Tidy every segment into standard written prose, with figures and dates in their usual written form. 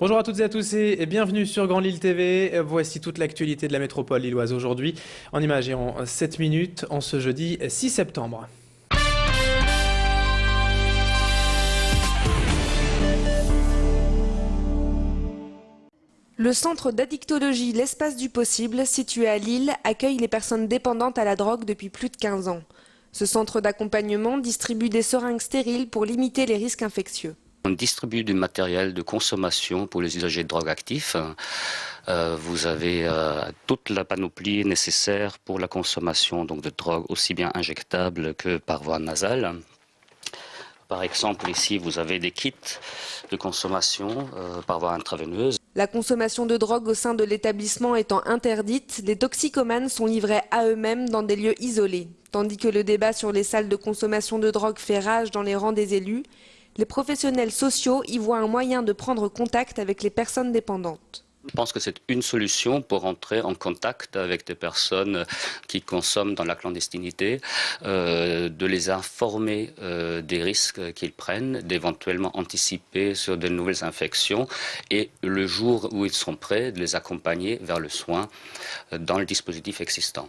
Bonjour à toutes et à tous et bienvenue sur Grand Lille TV. Voici toute l'actualité de la métropole lilloise aujourd'hui en images et en 7 minutes en ce jeudi 6 septembre. Le centre d'addictologie L'Espace du Possible, situé à Lille, accueille les personnes dépendantes à la drogue depuis plus de 15 ans. Ce centre d'accompagnement distribue des seringues stériles pour limiter les risques infectieux. On distribue du matériel de consommation pour les usagers de drogue actifs. Vous avez toute la panoplie nécessaire pour la consommation donc, de drogue aussi bien injectable que par voie nasale. Par exemple, ici, vous avez des kits de consommation par voie intraveineuse. La consommation de drogue au sein de l'établissement étant interdite, les toxicomanes sont livrés à eux-mêmes dans des lieux isolés. Tandis que le débat sur les salles de consommation de drogue fait rage dans les rangs des élus, les professionnels sociaux y voient un moyen de prendre contact avec les personnes dépendantes. Je pense que c'est une solution pour entrer en contact avec des personnes qui consomment dans la clandestinité, de les informer des risques qu'ils prennent, d'éventuellement anticiper sur de nouvelles infections et le jour où ils sont prêts, de les accompagner vers le soin dans le dispositif existant.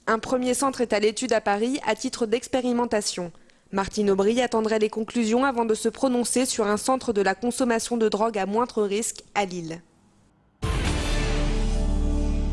Un premier centre est à l'étude à Paris à titre d'expérimentation. Martine Aubry attendrait les conclusions avant de se prononcer sur un centre de la consommation de drogue à moindre risque à Lille.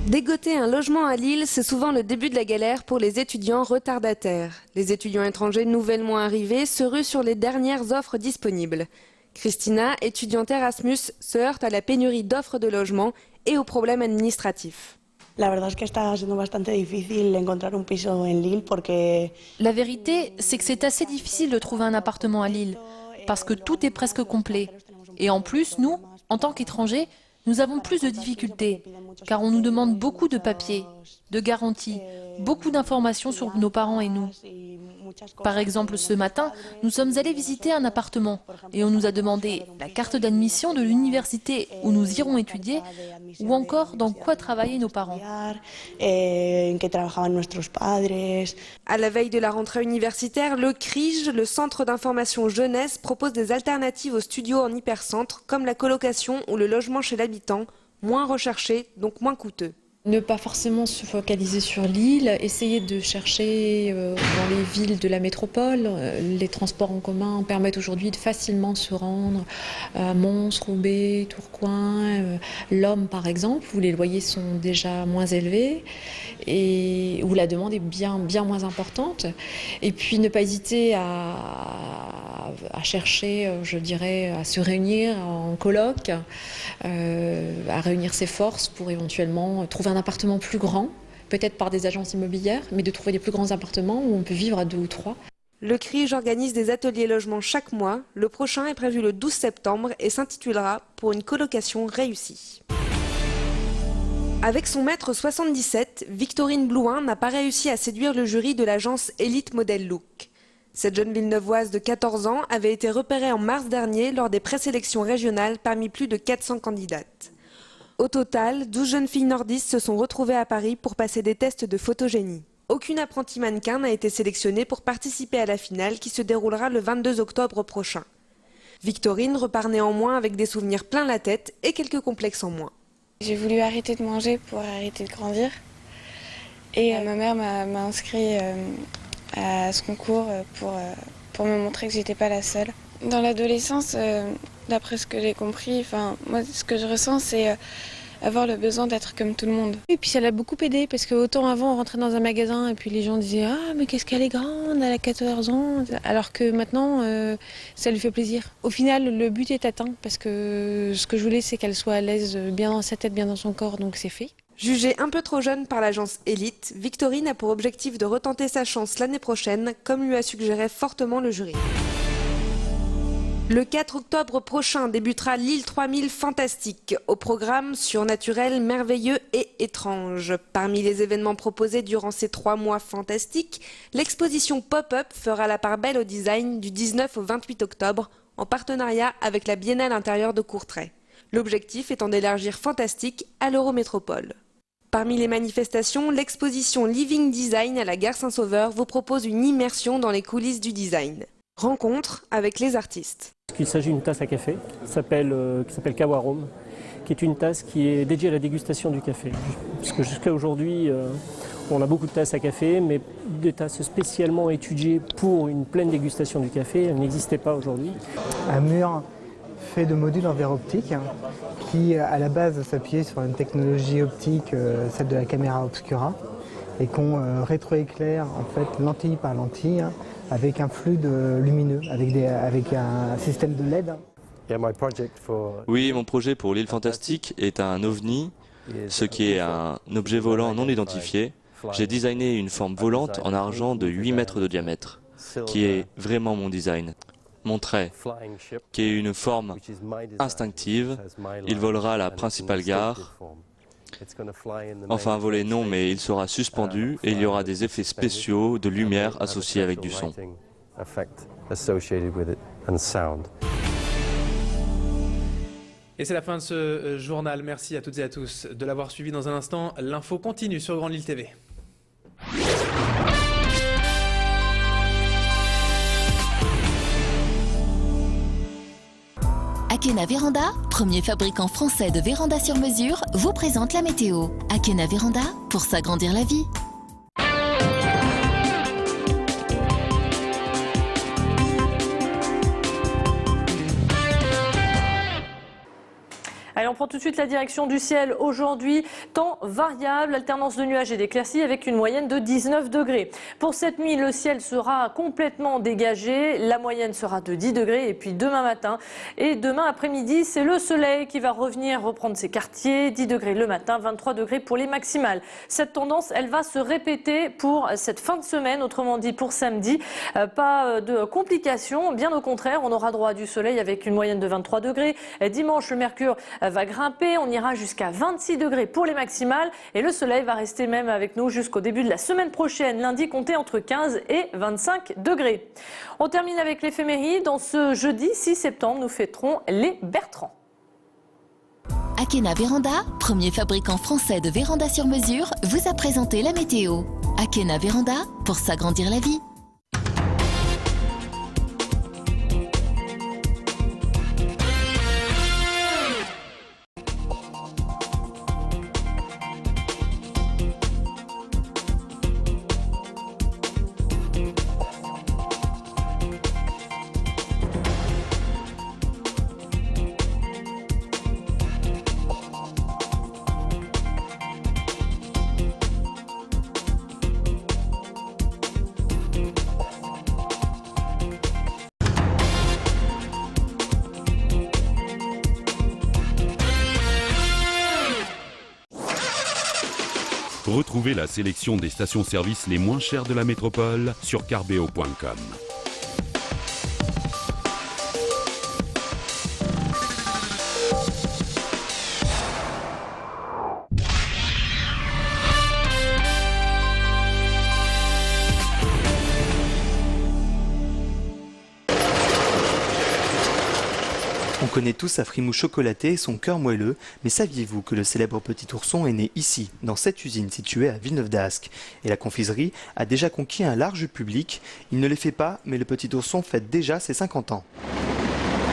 Dégoter un logement à Lille, c'est souvent le début de la galère pour les étudiants retardataires. Les étudiants étrangers nouvellement arrivés se ruent sur les dernières offres disponibles. Christina, étudiante Erasmus, se heurte à la pénurie d'offres de logement et aux problèmes administratifs. La verdad es que está siendo bastante difícil encontrar un piso en Lille porque... La vérité, c'est que c'est assez difficile de trouver un appartement à Lille, parce que tout est presque complet. Et en plus, nous, en tant qu'étrangers, nous avons plus de difficultés, car on nous demande beaucoup de papiers, de garanties, beaucoup d'informations sur nos parents et nous. Par exemple, ce matin, nous sommes allés visiter un appartement et on nous a demandé la carte d'admission de l'université où nous irons étudier ou encore dans quoi travaillaient nos parents. À la veille de la rentrée universitaire, le CRIJ, le Centre d'information jeunesse, propose des alternatives aux studios en hypercentre comme la colocation ou le logement chez l'habitant, moins recherché, donc moins coûteux. Ne pas forcément se focaliser sur Lille, essayer de chercher dans les villes de la métropole. Les transports en commun permettent aujourd'hui de facilement se rendre à Mons, Roubaix, Tourcoing, Lomme par exemple, où les loyers sont déjà moins élevés et où la demande est bien moins importante. Et puis ne pas hésiter à chercher, je dirais, à se réunir en coloc, à réunir ses forces pour éventuellement trouver un appartement plus grand, peut-être par des agences immobilières, mais de trouver des plus grands appartements où on peut vivre à 2 ou 3. Le CRIJ organise des ateliers logements chaque mois. Le prochain est prévu le 12 septembre et s'intitulera « Pour une colocation réussie ». Avec son mètre 77, Victorine Blouin n'a pas réussi à séduire le jury de l'agence Elite Model Look. Cette jeune Villeneuvoise de 14 ans avait été repérée en mars dernier lors des présélections régionales parmi plus de 400 candidates. Au total, 12 jeunes filles nordistes se sont retrouvées à Paris pour passer des tests de photogénie. Aucune apprentie mannequin n'a été sélectionnée pour participer à la finale qui se déroulera le 22 octobre prochain. Victorine repart néanmoins avec des souvenirs plein la tête et quelques complexes en moins. J'ai voulu arrêter de manger pour arrêter de grandir. Et ma mère m'a inscrit à ce concours pour me montrer que j'étais pas la seule. Dans l'adolescence, d'après ce que j'ai compris, moi ce que je ressens c'est avoir le besoin d'être comme tout le monde. Et puis ça l'a beaucoup aidé parce que autant avant on rentrait dans un magasin et puis les gens disaient ah mais qu'est-ce qu'elle est grande, elle a 14 ans, alors que maintenant ça lui fait plaisir. Au final le but est atteint parce que ce que je voulais c'est qu'elle soit à l'aise bien dans sa tête, bien dans son corps, donc c'est fait. Jugée un peu trop jeune par l'agence Elite, Victorine a pour objectif de retenter sa chance l'année prochaine, comme lui a suggéré fortement le jury. Le 4 octobre prochain débutera Lille 3000 Fantastique, au programme surnaturel, merveilleux et étrange. Parmi les événements proposés durant ces 3 mois fantastiques, l'exposition Pop-up fera la part belle au design du 19 au 28 octobre, en partenariat avec la Biennale intérieure de Courtrai. L'objectif étant d'élargir Fantastique à l'Eurométropole. Parmi les manifestations, l'exposition Living Design à la gare Saint-Sauveur vous propose une immersion dans les coulisses du design. Rencontre avec les artistes. Il s'agit d'une tasse à café qui s'appelle Kawarom, qui est une tasse qui est dédiée à la dégustation du café. Parce que jusqu'à aujourd'hui, on a beaucoup de tasses à café, mais des tasses spécialement étudiées pour une pleine dégustation du café, elles n'existaient pas aujourd'hui. Un mur fait de modules en verre optique qui, à la base, s'appuyait sur une technologie optique, celle de la caméra obscura, et qu'on rétroéclaire en fait lentille par lentille avec un flux lumineux, avec un système de LED. Oui, mon projet pour l'île fantastique est un ovni, ce qui est un objet volant non identifié. J'ai designé une forme volante en argent de 8 mètres de diamètre, qui est vraiment mon design. Mon trait, qui est une forme instinctive, il volera à la principale gare. Enfin, voler non, mais il sera suspendu et il y aura des effets spéciaux de lumière associés avec du son. Et c'est la fin de ce journal. Merci à toutes et à tous de l'avoir suivi. Dans un instant, l'info continue sur Grand Lille TV. Akena Véranda, premier fabricant français de vérandas sur mesure, vous présente la météo. Akena Véranda, pour s'agrandir la vie. Allez, on prend tout de suite la direction du ciel. Aujourd'hui, temps variable, alternance de nuages et d'éclaircies avec une moyenne de 19 degrés. Pour cette nuit, le ciel sera complètement dégagé. La moyenne sera de 10 degrés. Et puis demain matin et demain après-midi, c'est le soleil qui va reprendre ses quartiers. 10 degrés le matin, 23 degrés pour les maximales. Cette tendance, elle va se répéter pour cette fin de semaine. Autrement dit, pour samedi, pas de complications. Bien au contraire, on aura droit à du soleil avec une moyenne de 23 degrés. Dimanche, le mercure va grimper, on ira jusqu'à 26 degrés pour les maximales et le soleil va rester même avec nous jusqu'au début de la semaine prochaine, lundi compté entre 15 et 25 degrés. On termine avec l'éphéméride. En ce jeudi 6 septembre, nous fêterons les Bertrand. Akena Véranda, premier fabricant français de vérandas sur mesure, vous a présenté la météo. Akena Véranda, pour s'agrandir la vie. Retrouvez la sélection des stations-service les moins chères de la métropole sur carbeo.com. On connaît tous sa frimousse chocolatée et son cœur moelleux, mais saviez-vous que le célèbre petit ourson est né ici, dans cette usine située à Villeneuve d'Ascq? Et la confiserie a déjà conquis un large public. Il ne les fait pas, mais le petit ourson fête déjà ses 50 ans.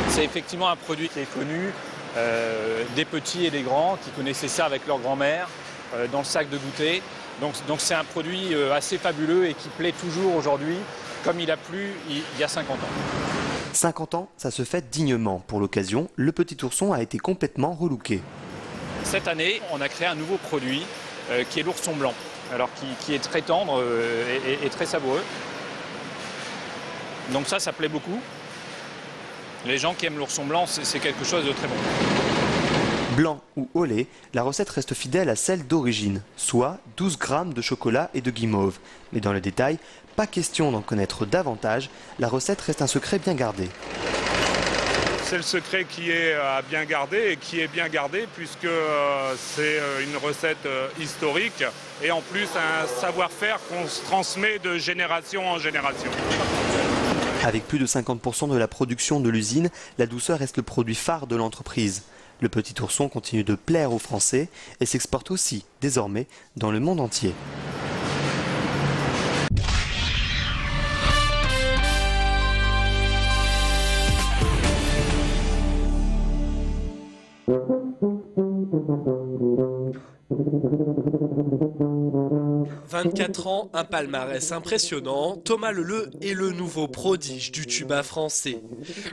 C'est effectivement un produit qui est connu des petits et des grands, qui connaissaient ça avec leur grand-mère, dans le sac de goûter. Donc c'est un produit assez fabuleux et qui plaît toujours aujourd'hui, comme il a plu il y a 50 ans. 50 ans, ça se fête dignement. Pour l'occasion, le petit ourson a été complètement relooké. Cette année, on a créé un nouveau produit qui est l'ourson blanc, alors qui est très tendre et très savoureux. Donc ça plaît beaucoup. Les gens qui aiment l'ourson blanc, c'est quelque chose de très bon. Blanc ou au lait, la recette reste fidèle à celle d'origine, soit 12 grammes de chocolat et de guimauve. Mais dans le détail, pas question d'en connaître davantage, la recette reste un secret bien gardé. C'est le secret qui est à bien garder et qui est bien gardé puisque c'est une recette historique et en plus un savoir-faire qu'on se transmet de génération en génération. Avec plus de 50% de la production de l'usine, la douceur reste le produit phare de l'entreprise. Le petit ourson continue de plaire aux Français et s'exporte aussi, désormais, dans le monde entier. 24 ans, un palmarès impressionnant, Thomas Leleu est le nouveau prodige du tuba français.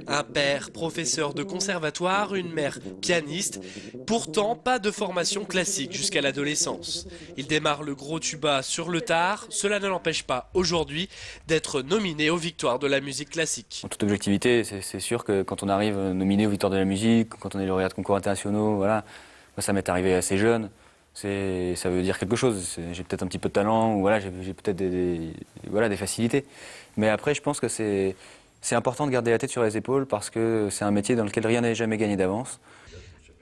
Un père professeur de conservatoire, une mère pianiste, pourtant pas de formation classique jusqu'à l'adolescence. Il démarre le gros tuba sur le tard, cela ne l'empêche pas aujourd'hui d'être nominé aux victoires de la musique classique. En toute objectivité, c'est sûr que quand on arrive nominé aux victoires de la musique, quand on est lauréat de concours internationaux, voilà, moi, ça m'est arrivé assez jeune. Ça veut dire quelque chose. J'ai peut-être un petit peu de talent, ou voilà, j'ai peut-être des facilités. Mais après, je pense que c'est important de garder la tête sur les épaules parce que c'est un métier dans lequel rien n'est jamais gagné d'avance.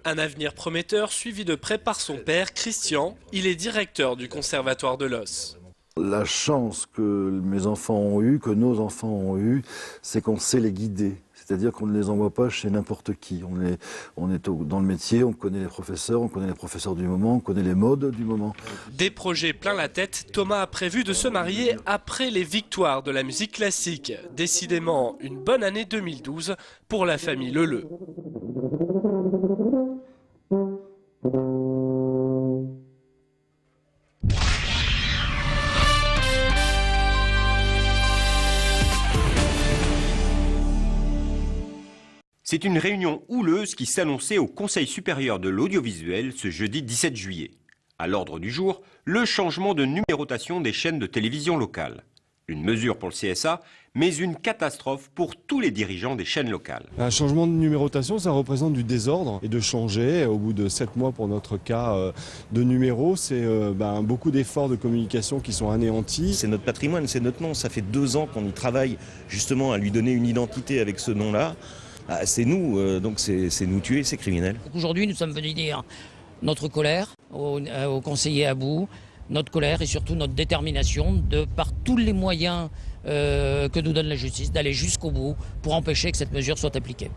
Un avenir prometteur suivi de près par son père, Christian. Il est directeur du Conservatoire de Los. La chance que mes enfants ont eue, que nos enfants ont eue, c'est qu'on sait les guider. C'est-à-dire qu'on ne les envoie pas chez n'importe qui. On est dans le métier, on connaît les professeurs du moment, on connaît les modes du moment. Des projets plein la tête, Thomas a prévu de se marier après les victoires de la musique classique. Décidément, une bonne année 2012 pour la famille Leleu. C'est une réunion houleuse qui s'annonçait au Conseil supérieur de l'audiovisuel ce jeudi 17 juillet. À l'ordre du jour, le changement de numérotation des chaînes de télévision locales. Une mesure pour le CSA, mais une catastrophe pour tous les dirigeants des chaînes locales. Un changement de numérotation, ça représente du désordre. Et de changer, au bout de 7 mois pour notre cas de numéro, c'est beaucoup d'efforts de communication qui sont anéantis. C'est notre patrimoine, c'est notre nom. Ça fait 2 ans qu'on y travaille justement à lui donner une identité avec ce nom-là. C'est nous, donc c'est nous tuer, c'est criminel. Aujourd'hui, nous sommes venus dire notre colère aux conseillers à bout, notre colère et surtout notre détermination de, par tous les moyens que nous donne la justice, d'aller jusqu'au bout pour empêcher que cette mesure soit appliquée.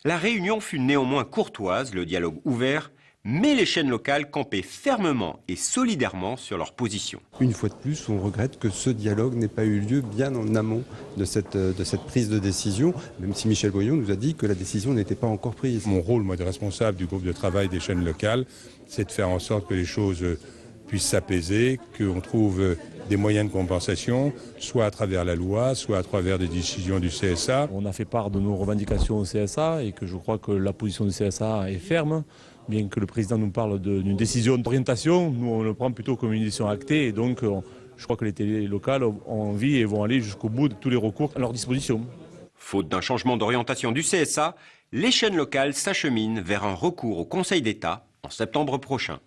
La réunion fut néanmoins courtoise, le dialogue ouvert, mais les chaînes locales campaient fermement et solidairement sur leur position. Une fois de plus, on regrette que ce dialogue n'ait pas eu lieu bien en amont de cette prise de décision, même si Michel Boyon nous a dit que la décision n'était pas encore prise. Mon rôle, moi, de responsable du groupe de travail des chaînes locales, c'est de faire en sorte que les choses puissent s'apaiser, qu'on trouve des moyens de compensation, soit à travers la loi, soit à travers des décisions du CSA. On a fait part de nos revendications au CSA et que je crois que la position du CSA est ferme. Bien que le président nous parle d'une décision d'orientation, nous on le prend plutôt comme une décision actée et donc je crois que les télés locales ont envie et vont aller jusqu'au bout de tous les recours à leur disposition. Faute d'un changement d'orientation du CSA, les chaînes locales s'acheminent vers un recours au Conseil d'État en septembre prochain.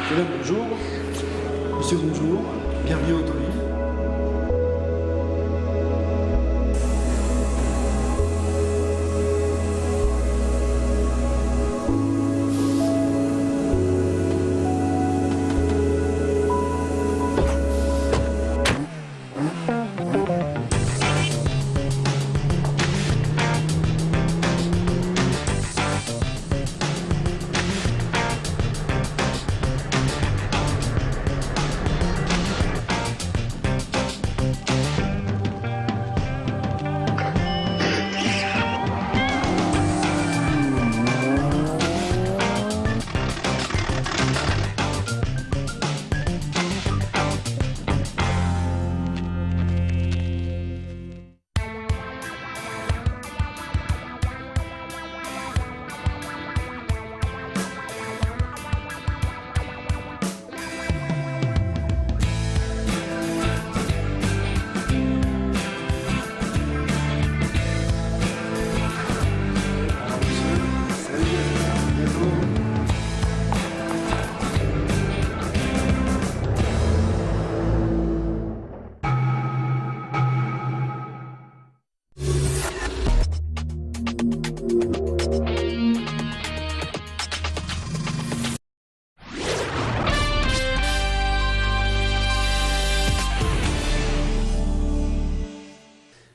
Madame, bonjour. Monsieur, bonjour. Bienvenue au Tolly.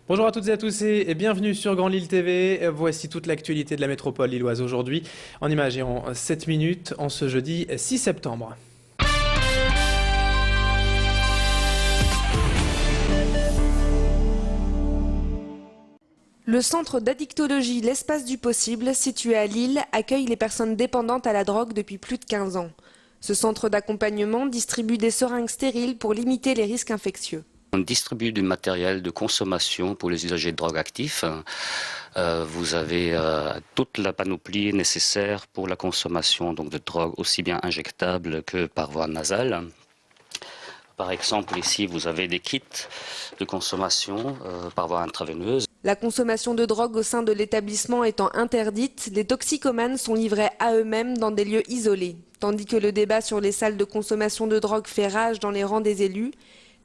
Bonjour à toutes et à tous et bienvenue sur Grand Lille TV. Voici toute l'actualité de la métropole lilloise aujourd'hui en images et en 7 minutes en ce jeudi 6 septembre. Le centre d'addictologie L'Espace du Possible, situé à Lille, accueille les personnes dépendantes à la drogue depuis plus de 15 ans. Ce centre d'accompagnement distribue des seringues stériles pour limiter les risques infectieux. On distribue du matériel de consommation pour les usagers de drogue actifs. Vous avez toute la panoplie nécessaire pour la consommation donc, de drogue, aussi bien injectable que par voie nasale. Par exemple, ici, vous avez des kits de consommation par voie intraveineuse. La consommation de drogue au sein de l'établissement étant interdite, les toxicomanes sont livrés à eux-mêmes dans des lieux isolés. Tandis que le débat sur les salles de consommation de drogue fait rage dans les rangs des élus,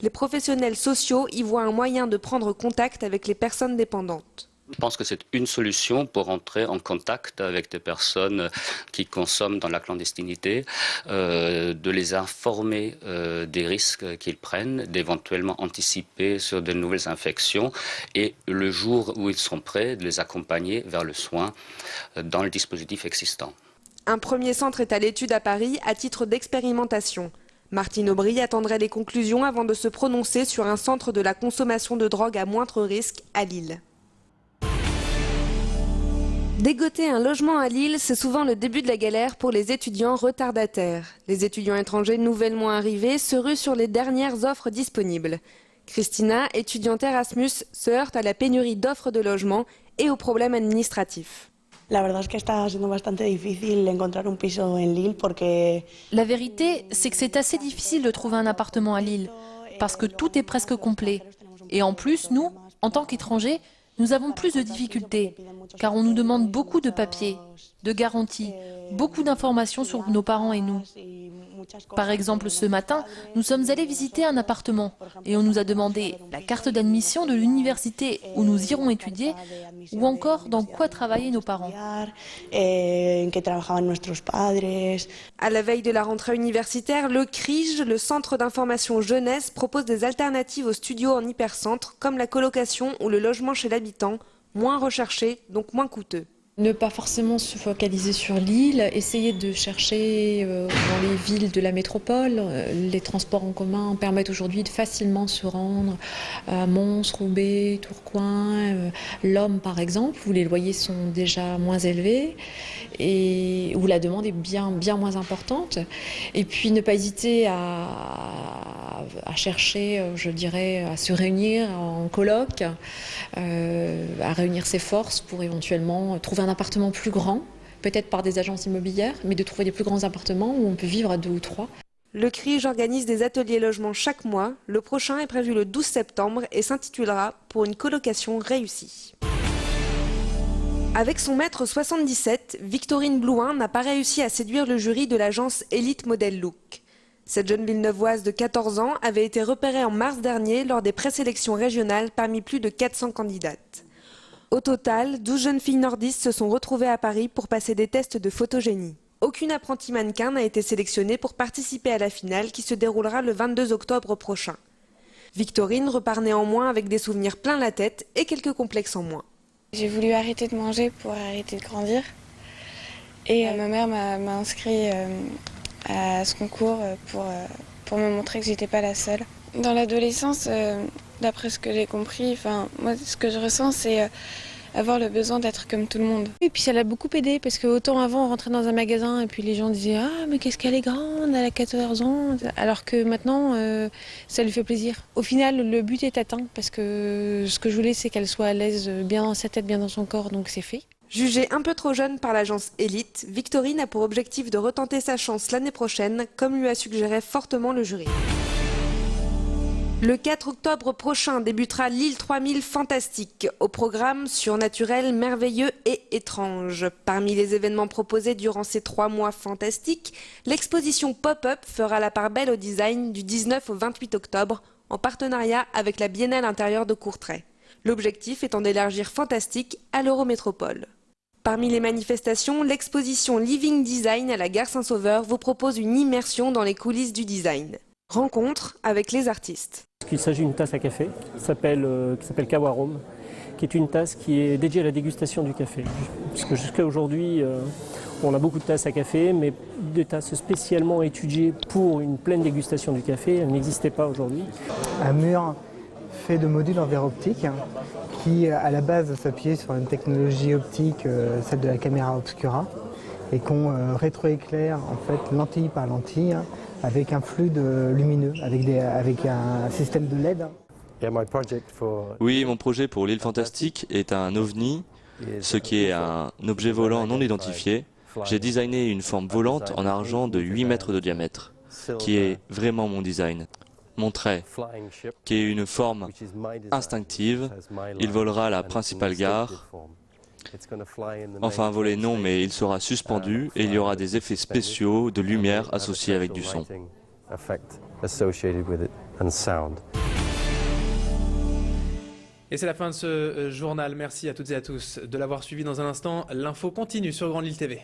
les professionnels sociaux y voient un moyen de prendre contact avec les personnes dépendantes. Je pense que c'est une solution pour entrer en contact avec des personnes qui consomment dans la clandestinité, de les informer des risques qu'ils prennent, d'éventuellement anticiper sur de nouvelles infections et le jour où ils seront prêts, de les accompagner vers le soin dans le dispositif existant. Un premier centre est à l'étude à Paris à titre d'expérimentation. Martine Aubry attendrait les conclusions avant de se prononcer sur un centre de la consommation de drogue à moindre risque à Lille. Dégoter un logement à Lille, c'est souvent le début de la galère pour les étudiants retardataires. Les étudiants étrangers nouvellement arrivés se ruent sur les dernières offres disponibles. Christina, étudiante Erasmus, se heurte à la pénurie d'offres de logement et aux problèmes administratifs. La vérité, c'est que c'est assez difficile de trouver un appartement à Lille, parce que tout est presque complet. Et en plus, nous, en tant qu'étrangers, nous avons plus de difficultés, car on nous demande beaucoup de papiers, de garanties, beaucoup d'informations sur nos parents et nous. Par exemple, ce matin, nous sommes allés visiter un appartement et on nous a demandé la carte d'admission de l'université où nous irons étudier ou encore dans quoi travaillaient nos parents. À la veille de la rentrée universitaire, le CRIJ, le Centre d'information jeunesse, propose des alternatives aux studios en hypercentre comme la colocation ou le logement chez l'habitant, moins recherché, donc moins coûteux. Ne pas forcément se focaliser sur Lille, essayer de chercher dans les villes de la métropole. Les transports en commun permettent aujourd'hui de facilement se rendre à Mons, Roubaix, Tourcoing, Lomme par exemple, où les loyers sont déjà moins élevés et où la demande est bien moins importante. Et puis ne pas hésiter à chercher, je dirais, à se réunir en coloc, à réunir ses forces pour éventuellement trouver un appartement plus grand, peut-être par des agences immobilières, mais de trouver des plus grands appartements où on peut vivre à 2 ou 3. Le CRIJ organise des ateliers logements chaque mois. Le prochain est prévu le 12 septembre et s'intitulera « Pour une colocation réussie ». Avec son mètre 77, Victorine Blouin n'a pas réussi à séduire le jury de l'agence Elite Model Look. Cette jeune Villeneuvoise de 14 ans avait été repérée en mars dernier lors des présélections régionales parmi plus de 400 candidates. Au total, 12 jeunes filles nordistes se sont retrouvées à Paris pour passer des tests de photogénie. Aucune apprentie mannequin n'a été sélectionnée pour participer à la finale qui se déroulera le 22 octobre prochain. Victorine repart néanmoins avec des souvenirs plein la tête et quelques complexes en moins. J'ai voulu arrêter de manger pour arrêter de grandir. Et ma mère m'a inscrit à ce concours pour me montrer que j'étais pas la seule. Dans l'adolescence, d'après ce que j'ai compris, moi ce que je ressens c'est avoir le besoin d'être comme tout le monde. Et puis ça l'a beaucoup aidé parce que autant avant on rentrait dans un magasin et puis les gens disaient « Ah mais qu'est-ce qu'elle est grande, elle a 14 ans » alors que maintenant ça lui fait plaisir. Au final le but est atteint parce que ce que je voulais c'est qu'elle soit à l'aise bien dans sa tête, bien dans son corps, donc c'est fait. Jugée un peu trop jeune par l'agence Elite, Victorine a pour objectif de retenter sa chance l'année prochaine, comme lui a suggéré fortement le jury. Le 4 octobre prochain débutera l'île 3000 Fantastique, au programme surnaturel, merveilleux et étrange. Parmi les événements proposés durant ces 3 mois fantastiques, l'exposition Pop-Up fera la part belle au design du 19 au 28 octobre, en partenariat avec la Biennale intérieure de Courtrai. L'objectif étant d'élargir Fantastique à l'Eurométropole. Parmi les manifestations, l'exposition Living Design à la gare Saint-Sauveur vous propose une immersion dans les coulisses du design. Rencontre avec les artistes. Il s'agit d'une tasse à café qui s'appelle Kawarome, qui est une tasse qui est dédiée à la dégustation du café. Parce que jusqu'à aujourd'hui, on a beaucoup de tasses à café, mais des tasses spécialement étudiées pour une pleine dégustation du café, elles n'existaient pas aujourd'hui. Un mur fait de modules en verre optique qui, à la base, s'appuyaient sur une technologie optique, celle de la caméra obscura, et qu'on rétroéclaire en fait lentille par lentille avec un fluide lumineux, avec un système de LED. Oui, mon projet pour l'île fantastique est un ovni, ce qui est un objet volant non identifié. J'ai designé une forme volante en argent de 8 mètres de diamètre, qui est vraiment mon design. Mon trait, qui est une forme instinctive, il volera à la principale gare. Enfin, voler non, mais il sera suspendu et il y aura des effets spéciaux de lumière associés avec du son. Et c'est la fin de ce journal. Merci à toutes et à tous de l'avoir suivi. Dans un instant, l'info continue sur Grande Lille TV.